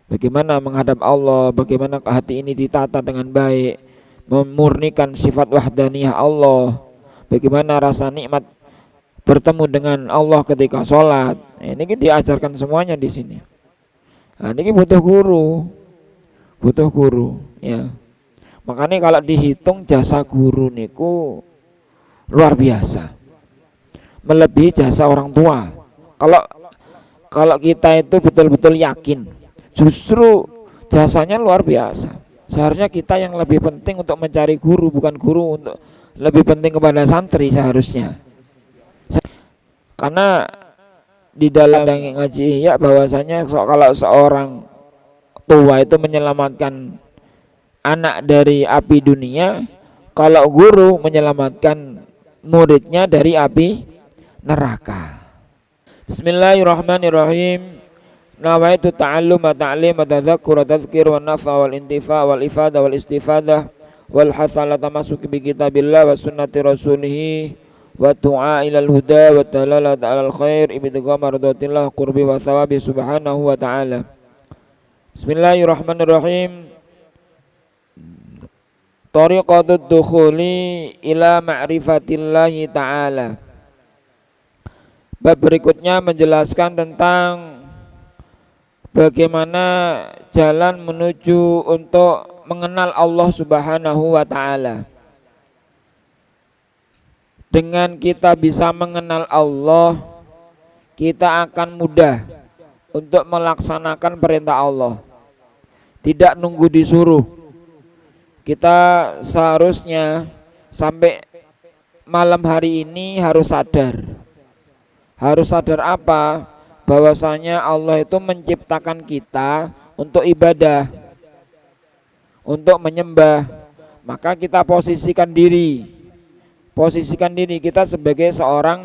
bagaimana menghadap Allah, bagaimana hati ini ditata dengan baik, memurnikan sifat wahdaniyah Allah, bagaimana rasa nikmat bertemu dengan Allah ketika sholat. Ini diajarkan semuanya di sini. Nah, ini butuh guru, ya. Makanya kalau dihitung jasa guru niku luar biasa, melebihi jasa orang tua. Kalau kita itu betul-betul yakin, justru jasanya luar biasa. Seharusnya kita yang lebih penting untuk mencari guru, bukan guru untuk lebih penting kepada santri seharusnya. Karena di dalam ngaji ya bahwasanya kalau seorang tua itu menyelamatkan anak dari api dunia, kalau guru menyelamatkan muridnya dari api neraka. Bismillahirrahmanirrahim. Nawaitu ta'allum wa ta'lim wa tadhakkur wa tadhkir wa nafa wal intifa wal ifada wal istifadah wal hathala tamasuk bi kitabillah wa sunnati rasulih wa tu'a ilal huda wa talalat alal khair ibtiqa mardatillah qurbi wa thawabi subhanahu wa ta'ala. Bismillahirrahmanirrahim. Tariqatud dukhuli ila ma'rifatillahi ta'ala. Bab berikutnya menjelaskan tentang bagaimana jalan menuju untuk mengenal Allah Subhanahu wa ta'ala. Dengan kita bisa mengenal Allah, kita akan mudah untuk melaksanakan perintah Allah, tidak nunggu disuruh. Kita seharusnya sampai malam hari ini harus sadar. Harus sadar apa? Bahwasanya Allah itu menciptakan kita untuk ibadah, untuk menyembah. Maka kita posisikan diri kita sebagai seorang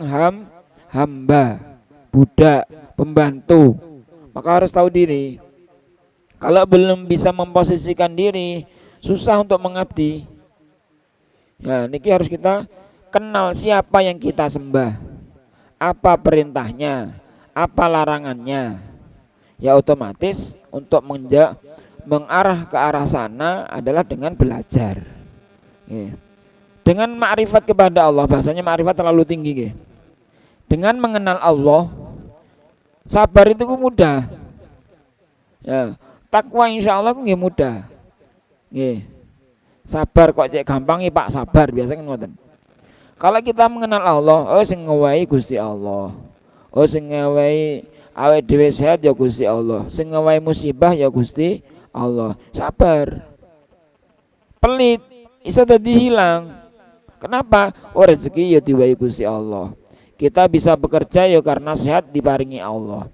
hamba, budak, pembantu. Maka harus tahu diri. Kalau belum bisa memposisikan diri, susah untuk mengabdi. Ya, niki harus kita kenal siapa yang kita sembah, apa perintahnya, apa larangannya. Ya otomatis untuk mengarah ke arah sana adalah dengan belajar. Ya. Dengan makrifat kepada Allah, bahasanya makrifat terlalu tinggi. Ya. Dengan mengenal Allah, sabar itu mudah. Ya, takwa insya Allah itu mudah. Ya. Sabar kok cek gampang ya Pak, sabar biasanya ngoten. Kalau kita mengenal Allah, oh sing ngowahi Gusti Allah. Oh sing ngowahi awake dhewe sehat ya Gusti Allah. Sing ngowahi musibah ya Gusti Allah. Sabar. Pelit iso dadi hilang. Kenapa? Oh rezeki ya diwahi Gusti Allah. Kita bisa bekerja ya karena sehat diparingi Allah.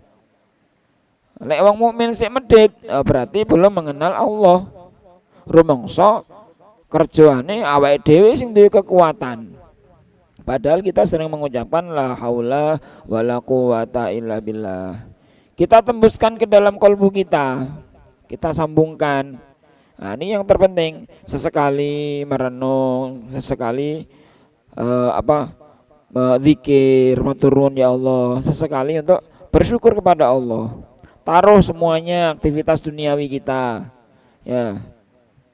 Lek wong mukmin sik medhit, berarti belum mengenal Allah. Rumangsa kerjaane awake dhewe sing duwe kekuatan. Padahal kita sering mengucapkan la haula wala quwata illa billah. Kita tembuskan ke dalam kalbu kita. Kita sambungkan. Nah, ini yang terpenting. Sesekali merenung, sesekali zikir, maturun ya Allah, sesekali untuk bersyukur kepada Allah. Taruh semuanya aktivitas duniawi kita. Ya.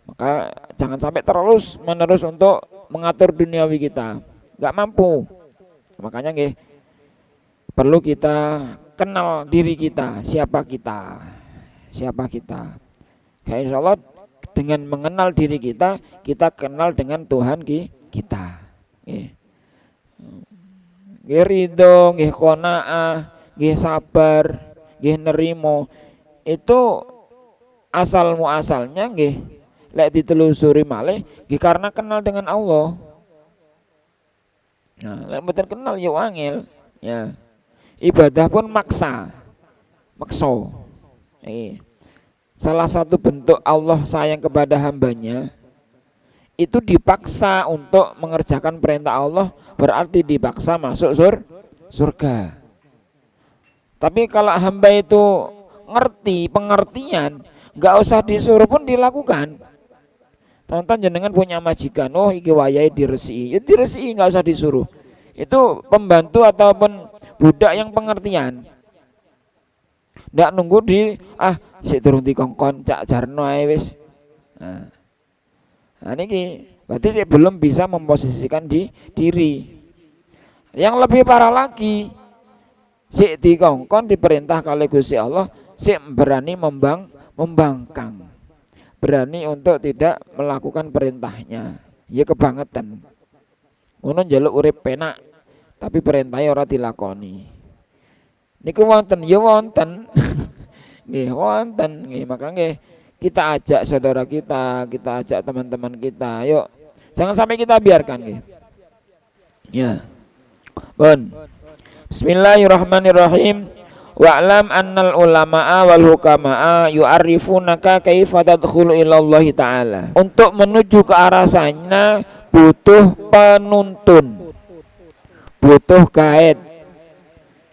Maka jangan sampai terus menerus untuk mengatur duniawi kita. Gak mampu. Makanya perlu kita kenal diri kita, siapa kita. Ya, insya Allah dengan mengenal diri kita, kita kenal dengan Tuhan kita. Ridho, qanaah, sabar, nerimo. Itu asal muasalnya lek ditelusuri malih karena kenal dengan Allah. Nah, lek mboten kenal ya angel. Ya. Ibadah pun maksa. Salah satu bentuk Allah sayang kepada hambanya itu dipaksa untuk mengerjakan perintah Allah, berarti dipaksa masuk surga. Tapi kalau hamba itu ngerti pengertian, nggak usah disuruh pun dilakukan. Tonton jenengan punya majikan, oh iki wayahe diresiki, ya diresiki, nggak usah disuruh. Itu pembantu ataupun budak yang pengertian. Ndak nunggu di sik durung dikongkon cak jarno ae wis. Nah niki berarti sik belum bisa memposisikan diri. Yang lebih parah lagi, sik dikongkon diperintah kali Gusti Allah, sik berani membangkang. Berani untuk tidak melakukan perintahnya. Ya kebangetan. Ngono njaluk urip penak, tapi perintahnya ora dilakoni. Niku wonten ya wonten. Nggih wonten nggih, maka nggih kita ajak saudara kita ajak teman-teman kita. Yuk, jangan sampai kita biarkan nggih. Ya. Bon. Bismillahirrahmanirrahim. Wa'lam annal ulama'a wal hukama'a yu'arrifunaka kaifa tadkhulu ila Allah Ta'ala. Untuk menuju ke arah sana butuh penuntun, butuh guide.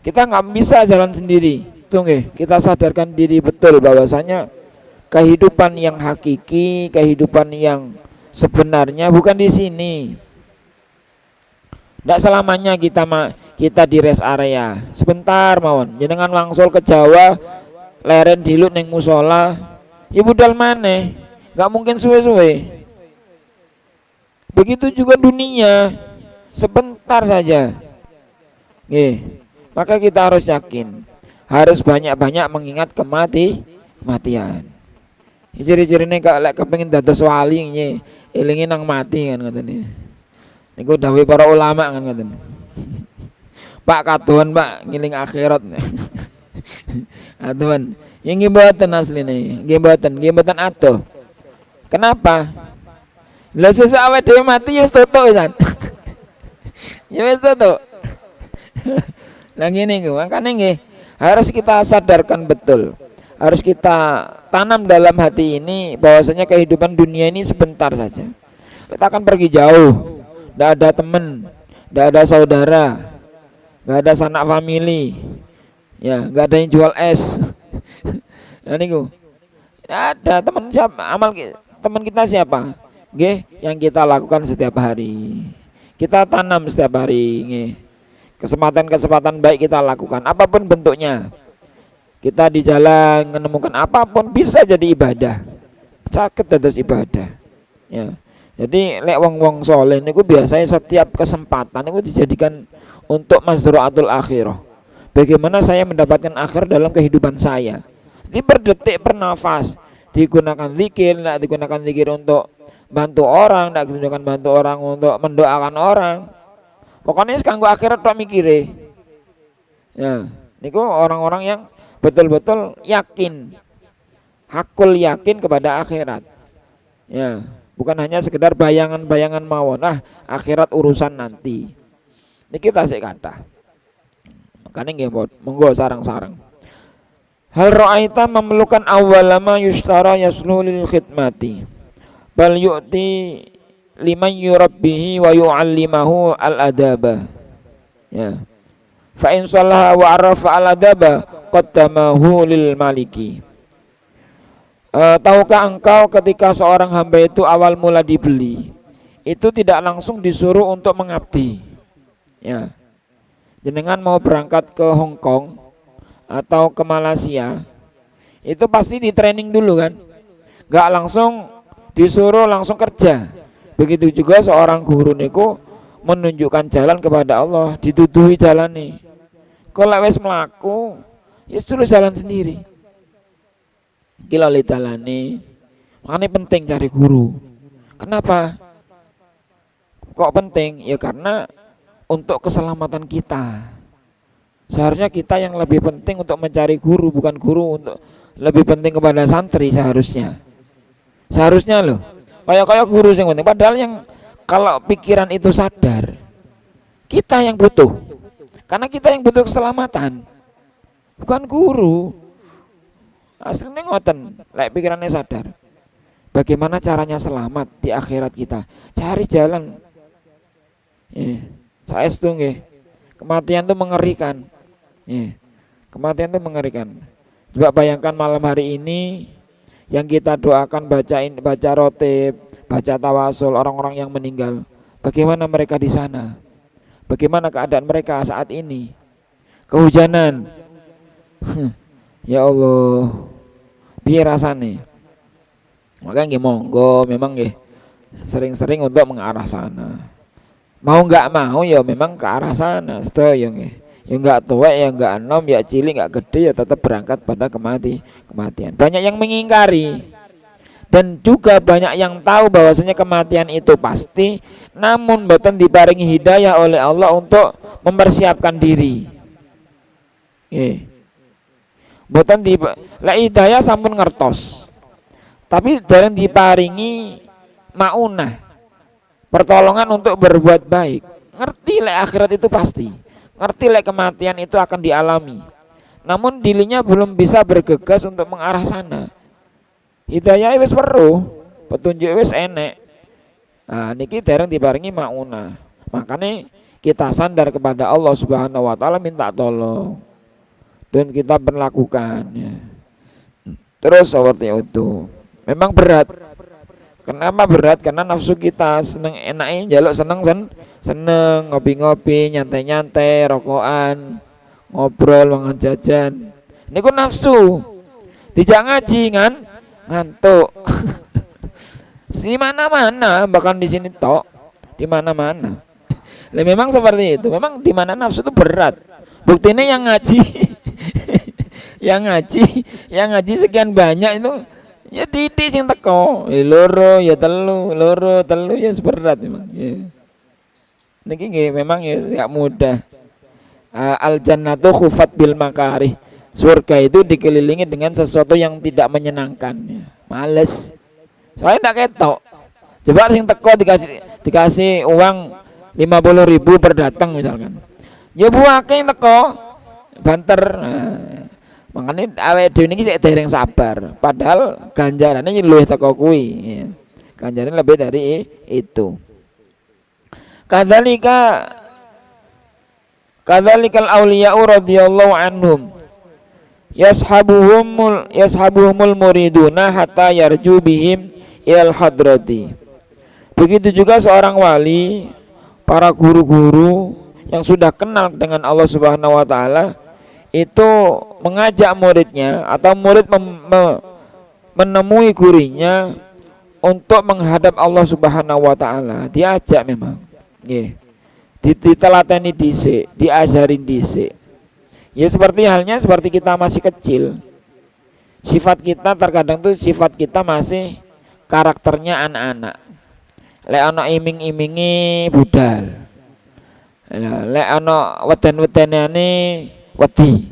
Kita nggak bisa jalan sendiri. Tunggu, kita sadarkan diri betul bahwasanya kehidupan yang hakiki, kehidupan yang sebenarnya bukan di sini. Tidak selamanya kita di rest area. Sebentar mawon, jenengan wangsul ke Jawa, leren dilut neng musola, ya budal maneh, nggak mungkin suwe-suwe. Begitu juga dunia, sebentar saja. Maka kita harus yakin, harus banyak-banyak mengingat kematian. Ciri-cirine kok lek kepengin dados wali nggih, elingi nang mati kan ngoten. Niku dawuh para ulama kan ngoten. Pak kaduan Pak ngiling akhirat. Aduan, yang nggih mboten asline, nggih mboten adoh. Kenapa? Lah sesuk awake dhewe mati ya wis tutuk pisan. Ya wis tutuk. Lah ngene nggih, makane nggih harus kita sadarkan betul. Harus kita tanam dalam hati ini bahwasanya kehidupan dunia ini sebentar saja. Kita akan pergi jauh. Tidak ada teman, tidak ada saudara, nggak ada sanak family, ya nggak ada yang jual es. Nah niku, ada teman siapa? Teman kita siapa? Nggih, yang kita lakukan setiap hari. Kita tanam setiap hari. Nggih. Kesempatan baik kita lakukan, apapun bentuknya. Kita di jalan menemukan apapun bisa jadi ibadah. Sakit terus ibadah. Ya. Jadi lek wong-wong soleh niku biasanya setiap kesempatan niku dijadikan untuk mazraatul akhirah. Bagaimana saya mendapatkan akhir dalam kehidupan saya. Di per detik per nafas digunakan zikir, tidak digunakan zikir untuk bantu orang, tidak digunakan bantu orang untuk mendoakan orang. Pokoknya kanggo akhirat tok mikire. Ya, niku orang-orang yang betul-betul yakin, hakul yakin kepada akhirat. Ya. Bukan hanya sekedar bayangan-bayangan mawon. Akhirat urusan nanti. Ini kita sih kata. Makanya nggih monggo sarang-sarang. Hal ra'aita memerlukan awwalama yushtara yaslu lil khidmati. Bal yu'ti liman yurabbihi wa yu'allimahu al-adaba. Ya. Fa in sallaha wa arafa al-adaba qaddamahu lil maliki. Tahukah engkau ketika seorang hamba itu awal mula dibeli, itu tidak langsung disuruh untuk mengabdi. Ya, jenengan mau berangkat ke Hong Kong atau ke Malaysia, itu pasti di training dulu kan, gak langsung disuruh langsung kerja. Begitu juga seorang guru niku menunjukkan jalan kepada Allah, dituduhi jalan nih. Kalau wes melaku, ya suruh jalan sendiri. Kila litalani, makanya penting cari guru. Kenapa? Kok penting? Ya karena untuk keselamatan kita. Seharusnya kita yang lebih penting untuk mencari guru, bukan guru untuk lebih penting kepada santri seharusnya. Seharusnya loh. Kayak guru yang penting. Padahal yang kalau pikiran itu sadar, kita yang butuh. Karena kita yang butuh keselamatan, bukan guru. Aslinya ngoten, lek pikirannya sadar. Bagaimana caranya selamat di akhirat kita? Cari jalan. Saya setuju. Kematian itu mengerikan. Kematian itu mengerikan. Coba bayangkan malam hari ini yang kita doakan baca rotib, baca tawasul orang-orang yang meninggal. Bagaimana mereka di sana? Bagaimana keadaan mereka saat ini? Kehujanan. Ya Allah, piye rasane? Maka nggih monggo memang nggih sering-sering untuk mengarah sana. Mau nggak mau ya memang ke arah sana sedaya nggih. Ya nggak tuwek ya nggak enom ya cilik nggak gede ya tetap berangkat pada kematian. Banyak yang mengingkari dan juga banyak yang tahu bahwasanya kematian itu pasti, namun boten diparingi hidayah oleh Allah untuk mempersiapkan diri. Nggih. Boten di la hidayah sampun ngertos. Tapi dereng diparingi maunah, pertolongan untuk berbuat baik. Ngerti lek akhirat itu pasti, ngerti lek kematian itu akan dialami, namun dirinya belum bisa bergegas untuk mengarah sana. Hidayah wis weruh, petunjuk wis enek. Nah niki dereng diparingi maunah. Makanya kita sandar kepada Allah Subhanahu wa taala, minta tolong dan kita berlakukan ya. Terus seperti itu. Memang berat. Kenapa berat? Karena nafsu kita seneng enaknya jaluk seneng ngopi-ngopi, nyantai-nyantai, rokokan, ngobrol, mangan jajan. Ini ku nafsu. Dijak ngaji kan ngantuk. Di mana-mana, bahkan di sini tok, di mana-mana. Memang seperti itu. Memang di mana nafsu itu berat. Buktinya yang ngaji yang ngaji sekian banyak itu ya titik sing teko loro ya telu ya berat memang ya. Niki nggih memang ya gak mudah. Al jannatu khufat bil makarih. Surga itu dikelilingi dengan sesuatu yang tidak menyenangkan ya. Males. Soalnya tak ketok. Coba sing teko dikasih uang 50.000 per datang misalkan. Ya buake yang teko banter. Makanya awake dhewe niki sik dereng sabar, padahal ganjarannya luwih teko kuwi ya. Ganjaran lebih dari itu. Kadzalikal auliya'u radhiyallahu anhum yashabuhumul muriduna hatta yarju bihim ilal hadrati. Begitu juga seorang wali, para guru-guru yang sudah kenal dengan Allah Subhanahu wa taala itu mengajak muridnya atau murid menemui gurunya untuk menghadap Allah Subhanahu wa taala. Diajak memang. Nggih. Ditelateni dhisik, diajarin dhisik. Ya seperti halnya seperti kita masih kecil. Sifat kita terkadang tuh sifat kita masih karakternya anak-anak. Lek ana iming-imingi budal. Lek ana weden-wedenane wedi.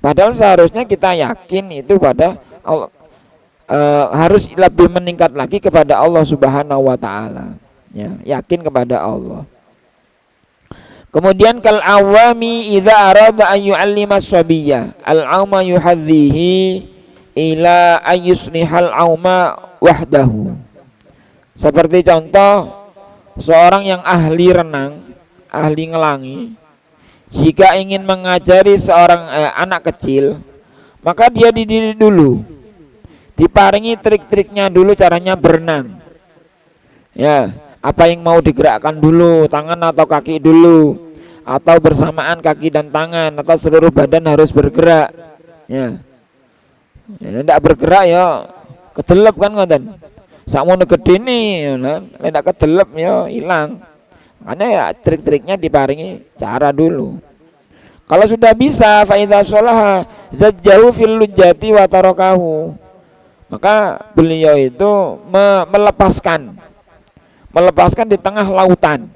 Padahal seharusnya kita yakin itu pada Allah, harus lebih meningkat lagi kepada Allah Subhanahu wa taala. Ya, yakin kepada Allah. Kemudian kal awami idza arada an yu'allima as-sabiyya al-auma yuhadhihi ila ayyusnihal auma wahdahu. Seperti contoh seorang yang ahli renang, ahli ngelangi, jika ingin mengajari seorang anak kecil, maka dia didiri dulu, diparingi trik-triknya dulu, caranya berenang. Ya, apa yang mau digerakkan dulu, tangan atau kaki dulu, atau bersamaan kaki dan tangan, atau seluruh badan harus bergerak. Ya, tidak bergerak ya kedelep kan ngoten. Sakmono gede nih, tidak kedelep ya hilang. Makanya ya trik-triknya diparingi cara dulu. Kalau sudah bisa faidha sholaha zajjahu fil lujjati wa tarakahu, maka beliau itu melepaskan di tengah lautan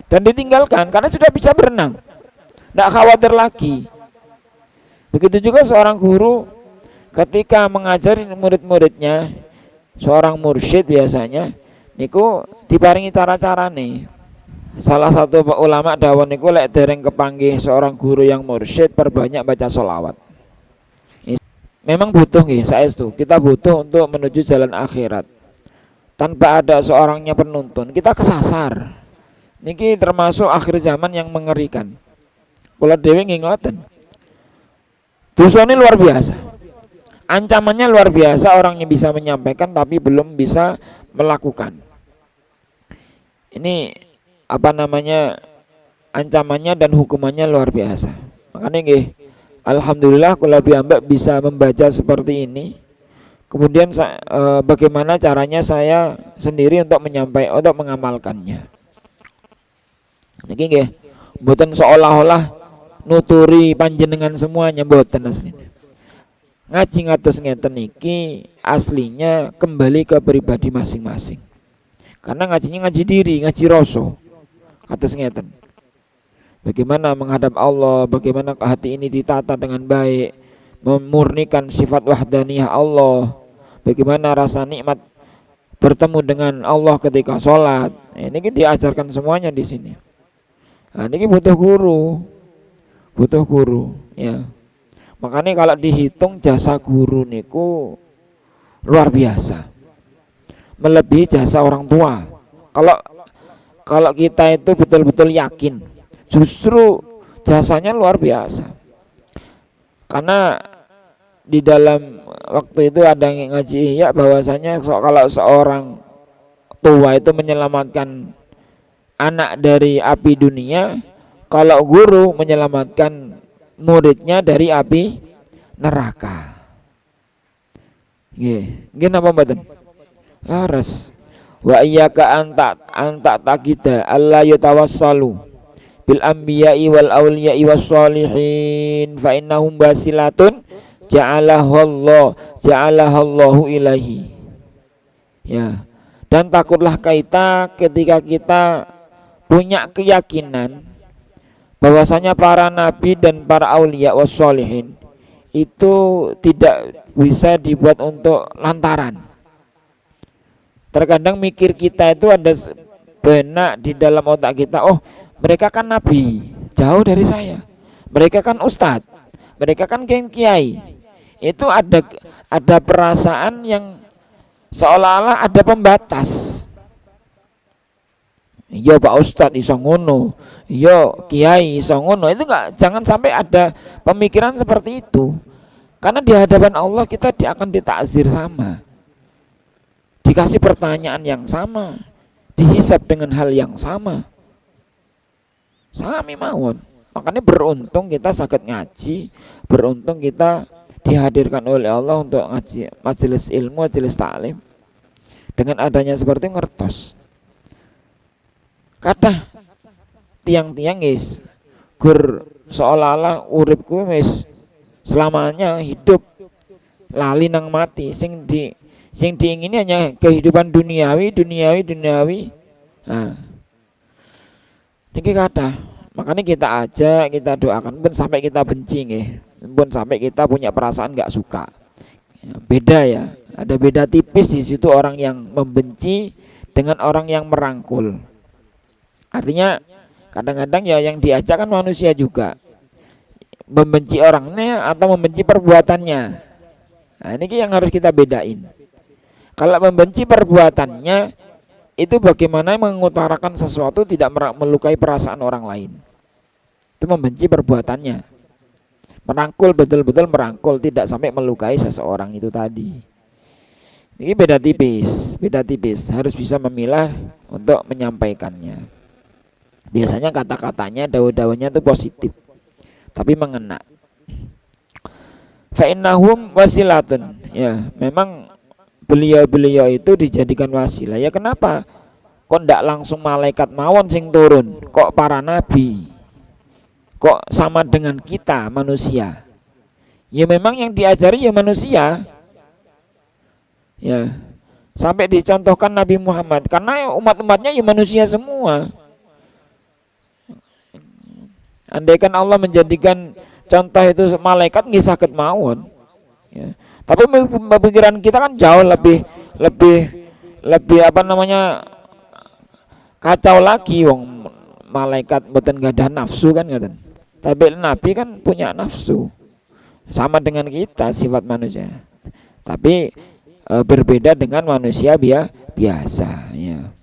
dan ditinggalkan karena sudah bisa berenang, tidak khawatir lagi. Begitu juga seorang guru ketika mengajari murid-muridnya, seorang mursyid biasanya niku diparingi cara-cara nih. Salah satu ulama dawuh niku lek dereng kepanggih seorang guru yang mursyid, perbanyak baca sholawat. Memang butuh nggih saestu, kita butuh untuk menuju jalan akhirat. Tanpa ada seorangnya penuntun, kita kesasar. Niki termasuk akhir zaman yang mengerikan. Kula dhewe nggih ngoten. Dosane luar biasa. Ancamannya luar biasa, orang yang bisa menyampaikan tapi belum bisa melakukan. Ini apa namanya, ancamannya dan hukumannya luar biasa. Makanya nggih Alhamdulillah kula piyambak bisa membaca seperti ini. Kemudian bagaimana caranya saya sendiri untuk untuk mengamalkannya. Niki nggih, mboten seolah-olah nuturi panjenengan semuanya, mboten asline. Ngaji ngatos ngeten niki aslinya kembali ke pribadi masing-masing. Karena ngajinya ngaji diri, ngaji rasa. Kados ngeten. Bagaimana menghadap Allah, bagaimana hati ini ditata dengan baik, memurnikan sifat wahdaniyah Allah, bagaimana rasa nikmat bertemu dengan Allah ketika sholat. Ini diajarkan semuanya di sini. Nah, ini butuh guru, ya. Makanya kalau dihitung jasa guru niku luar biasa, melebihi jasa orang tua. Kalau kita itu betul-betul yakin, justru jasanya luar biasa. Karena di dalam waktu itu ada yang ngaji ya bahwasanya kalau seorang tua itu menyelamatkan anak dari api dunia, kalau guru menyelamatkan muridnya dari api neraka. Nggih napa mboten? Laras. Wa iyyaka anta taqida alla yatawassalu bil anbiya'i wal awliya'i was sholihin fa innahum basilatun ja'alahallahu ilahi. Ya. Dan takutlah kita ketika kita punya keyakinan bahwasanya para nabi dan para aulia wassolihin itu tidak bisa dibuat untuk lantaran. Terkadang mikir kita itu ada benak di dalam otak kita, oh mereka kan nabi, jauh dari saya. Mereka kan ustadz, mereka kan kiai. Itu ada perasaan yang seolah-olah ada pembatas. Iya Pak Ustadz iso ngono, iya kiai iso ngono. Itu jangan sampai ada pemikiran seperti itu. Karena di hadapan Allah kita akan ditakzir sama, dikasih pertanyaan yang sama, dihisab dengan hal yang sama. Sami mawon. Makanya beruntung kita sakit ngaji, beruntung kita dihadirkan oleh Allah untuk ngaji majelis ilmu, majelis taklim. Dengan adanya seperti ngertos. Kata tiang-tiang is gur seolah-olah uripku wis selamanya hidup lali nang mati, sing diingini hanya kehidupan duniawi. Nah, niki kata, makanya kita ajak, kita doakan pun sampai kita benci nggih, pun sampai kita punya perasaan nggak suka. Ya, beda ya, ada beda tipis di situ orang yang membenci dengan orang yang merangkul. Artinya kadang-kadang ya yang diajak kan manusia juga, membenci orangnya atau membenci perbuatannya. Nah, ini yang harus kita bedain. Kalau membenci perbuatannya itu bagaimana mengutarakan sesuatu tidak melukai perasaan orang lain. Itu membenci perbuatannya. Merangkul, betul-betul merangkul, tidak sampai melukai seseorang itu tadi. Ini beda tipis, harus bisa memilah untuk menyampaikannya. Biasanya kata-katanya, dawa-dawanya itu positif, tapi mengena. Fa innahum wasilatun. Ya, memang beliau-beliau itu dijadikan wasilah. Ya kenapa? Kok ndak langsung malaikat mawon sing turun? Kok para nabi? Kok sama dengan kita manusia? Ya memang yang diajari ya manusia. Ya. Sampai dicontohkan Nabi Muhammad karena umat-umatnya ya manusia semua. Andaikan Allah menjadikan contoh itu malaikat nggih saged mawon. Ya. Tapi pemikiran kita kan jauh lebih kacau lagi, wong malaikat mboten enggak ada nafsu kan ngoten. Tapi nabi kan punya nafsu. Sama dengan kita sifat manusia. Tapi berbeda dengan manusia biasa ya.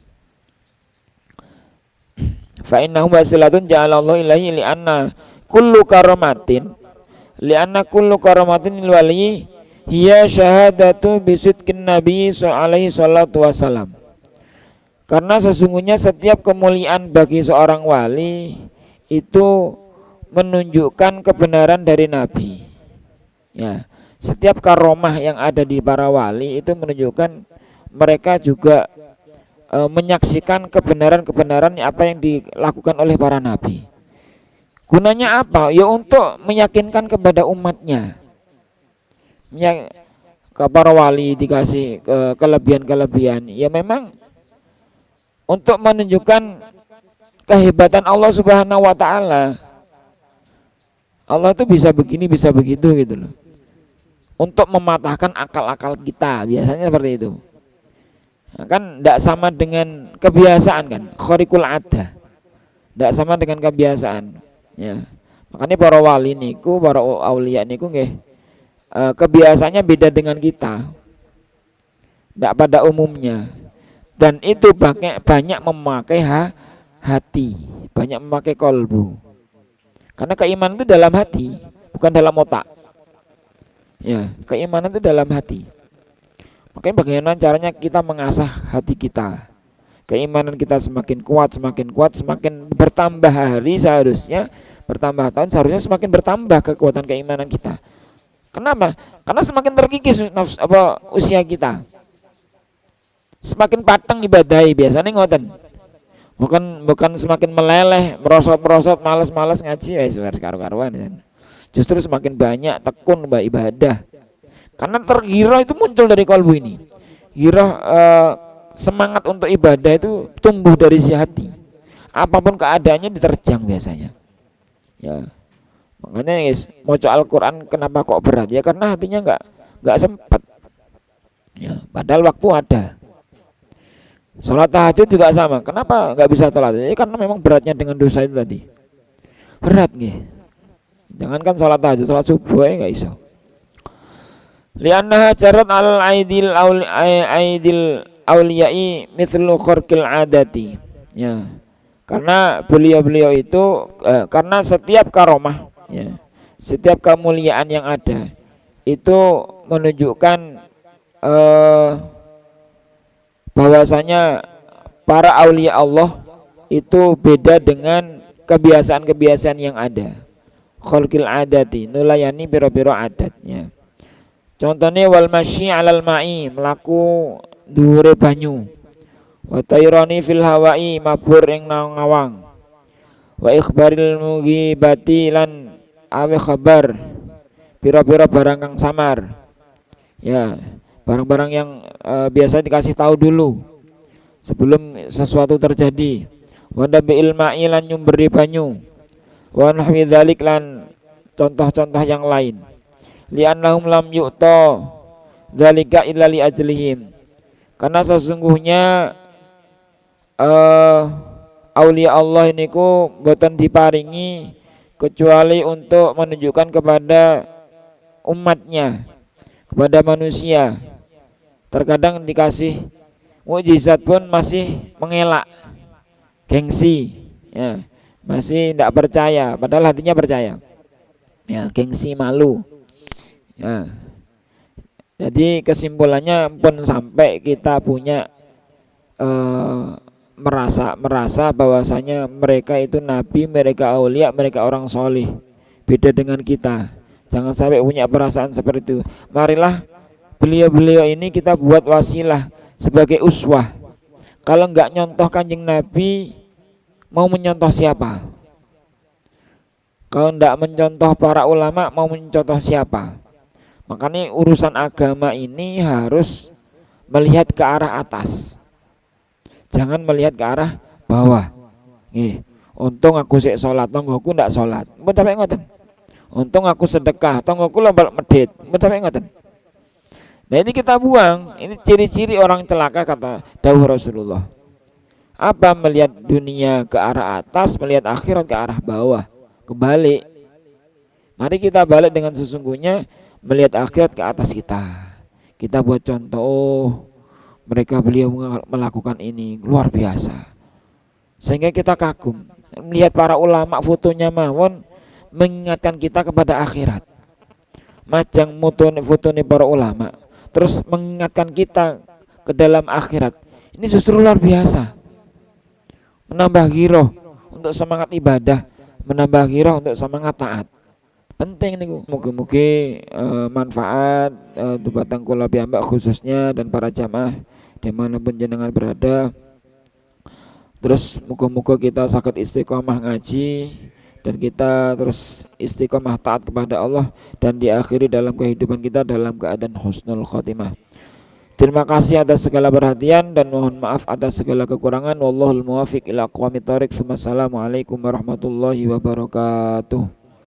Fa innahum wasilatun ja'alallahu ilahi li'anna kullu karamatin lil wali hiya syahadatu bisidqin nabi alaihi salatu wassalam. Karena sesungguhnya setiap kemuliaan bagi seorang wali itu menunjukkan kebenaran dari Nabi. Ya, setiap karomah yang ada di para wali itu menunjukkan mereka juga menyaksikan kebenaran-kebenaran apa yang dilakukan oleh para nabi. Gunanya apa? Ya untuk meyakinkan kepada umatnya. Ke para wali dikasih kelebihan-kelebihan. Ya memang untuk menunjukkan kehebatan Allah Subhanahu wa taala. Allah itu bisa begini, bisa begitu gitu loh. Untuk mematahkan akal-akal kita, biasanya seperti itu. Nah, kan tidak sama dengan kebiasaan kan, khariqul ada. Tidak sama dengan kebiasaan. Ya. Makanya para wali niku, para aulia niku nggih kebiasaannya beda dengan kita. Tidak pada umumnya. Dan itu banyak memakai hati, banyak memakai kolbu. Karena keimanan itu dalam hati, bukan dalam otak. Ya, keimanan itu dalam hati. Makanya bagaimana caranya kita mengasah hati kita. Keimanan kita semakin kuat, semakin bertambah hari seharusnya, bertambah tahun seharusnya semakin bertambah kekuatan keimanan kita. Kenapa? Karena semakin terkikis usia kita. Semakin patang ibadai biasanya ngoten. Bukan semakin meleleh, merosot-merosot, malas-malas ngaji, karu-karuan ya. Justru semakin banyak tekun ibadah. Karena tergira itu muncul dari kalbu ini. Gira semangat untuk ibadah itu tumbuh dari si hati. Apapun keadaannya diterjang biasanya. Ya. Makanya guys, maca Al-Qur'an kenapa kok berat? Ya karena hatinya enggak sempat. Ya, padahal waktu ada. Sholat tahajud juga sama. Kenapa nggak bisa sholat? Ya karena memang beratnya dengan dosa itu tadi. Berat nih. Jangankan sholat tahajud, sholat subuh ya nggak bisa. Lianna jarat al aidil auliyai mithlu kharqil adati. Ya. Karena beliau-beliau itu karena setiap karomah, ya, setiap kemuliaan yang ada itu menunjukkan bahwasanya para aulia Allah itu beda dengan kebiasaan-kebiasaan yang ada. Khalqil adati, nulayani biro-biro adatnya. Contohnya wal masyi 'alal ma'i, melaku dhuwure banyu. Wa tayrani fil hawai, mabur ing ngawang. Wa ikhbaril mughibati lan awe khabar biro-biro barang kang samar. Ya, barang-barang yang biasa dikasih tahu dulu sebelum sesuatu terjadi. Wa nabil ma'i lan nyumberi banyu. Wa nahwi dzalik lan contoh-contoh yang lain. Li'annahum lam yu'ta dzalika illa li ajlihim. Karena sesungguhnya aulia Allah ini ku boten diparingi kecuali untuk menunjukkan kepada umatnya, kepada manusia. Terkadang dikasih mukjizat pun masih mengelak, gengsi, ya, masih tidak percaya, padahal hatinya percaya, ya, gengsi, malu, ya. Jadi kesimpulannya pun sampai kita punya merasa bahwasanya mereka itu nabi, mereka aulia, mereka orang solih, beda dengan kita. Jangan sampai punya perasaan seperti itu. Marilah beliau-beliau ini kita buat wasilah sebagai uswah. Kalau enggak nyontoh kanjeng Nabi, mau menyontoh siapa? Kalau enggak mencontoh para ulama, mau mencontoh siapa? Makanya urusan agama ini harus melihat ke arah atas, jangan melihat ke arah bawah. Untung aku sik sholat, tonggoku ndak sholat, mbok sampe ngoten. Untung aku sedekah, tonggoku lomba medit, mbok sampe ngoten. Nah ini kita buang. Ini ciri-ciri orang celaka kata dawuh Rasulullah. Apa? Melihat dunia ke arah atas, melihat akhirat ke arah bawah. Kebalik. Mari kita balik dengan sesungguhnya, melihat akhirat ke atas kita. Kita buat contoh, mereka beliau melakukan ini luar biasa, sehingga kita kagum melihat para ulama fotonya mawon mengingatkan kita kepada akhirat. Majang fotonya para ulama terus mengingatkan kita ke dalam akhirat. Ini justru luar biasa, menambah giroh untuk semangat ibadah, menambah ghirah untuk semangat taat. Penting niku. Mugi-mugi manfaat dumateng kula piyambak khususnya dan para jamaah dimanapun jenengan berada. Terus muga-muga kita sakit istiqomah ngaji dan kita terus istiqomah taat kepada Allah dan diakhiri dalam kehidupan kita dalam keadaan husnul khotimah. Terima kasih atas segala perhatian dan mohon maaf atas segala kekurangan. Wallahul muwafiq ila aqwamit thoriq. Wassalamualaikum warahmatullahi wabarakatuh.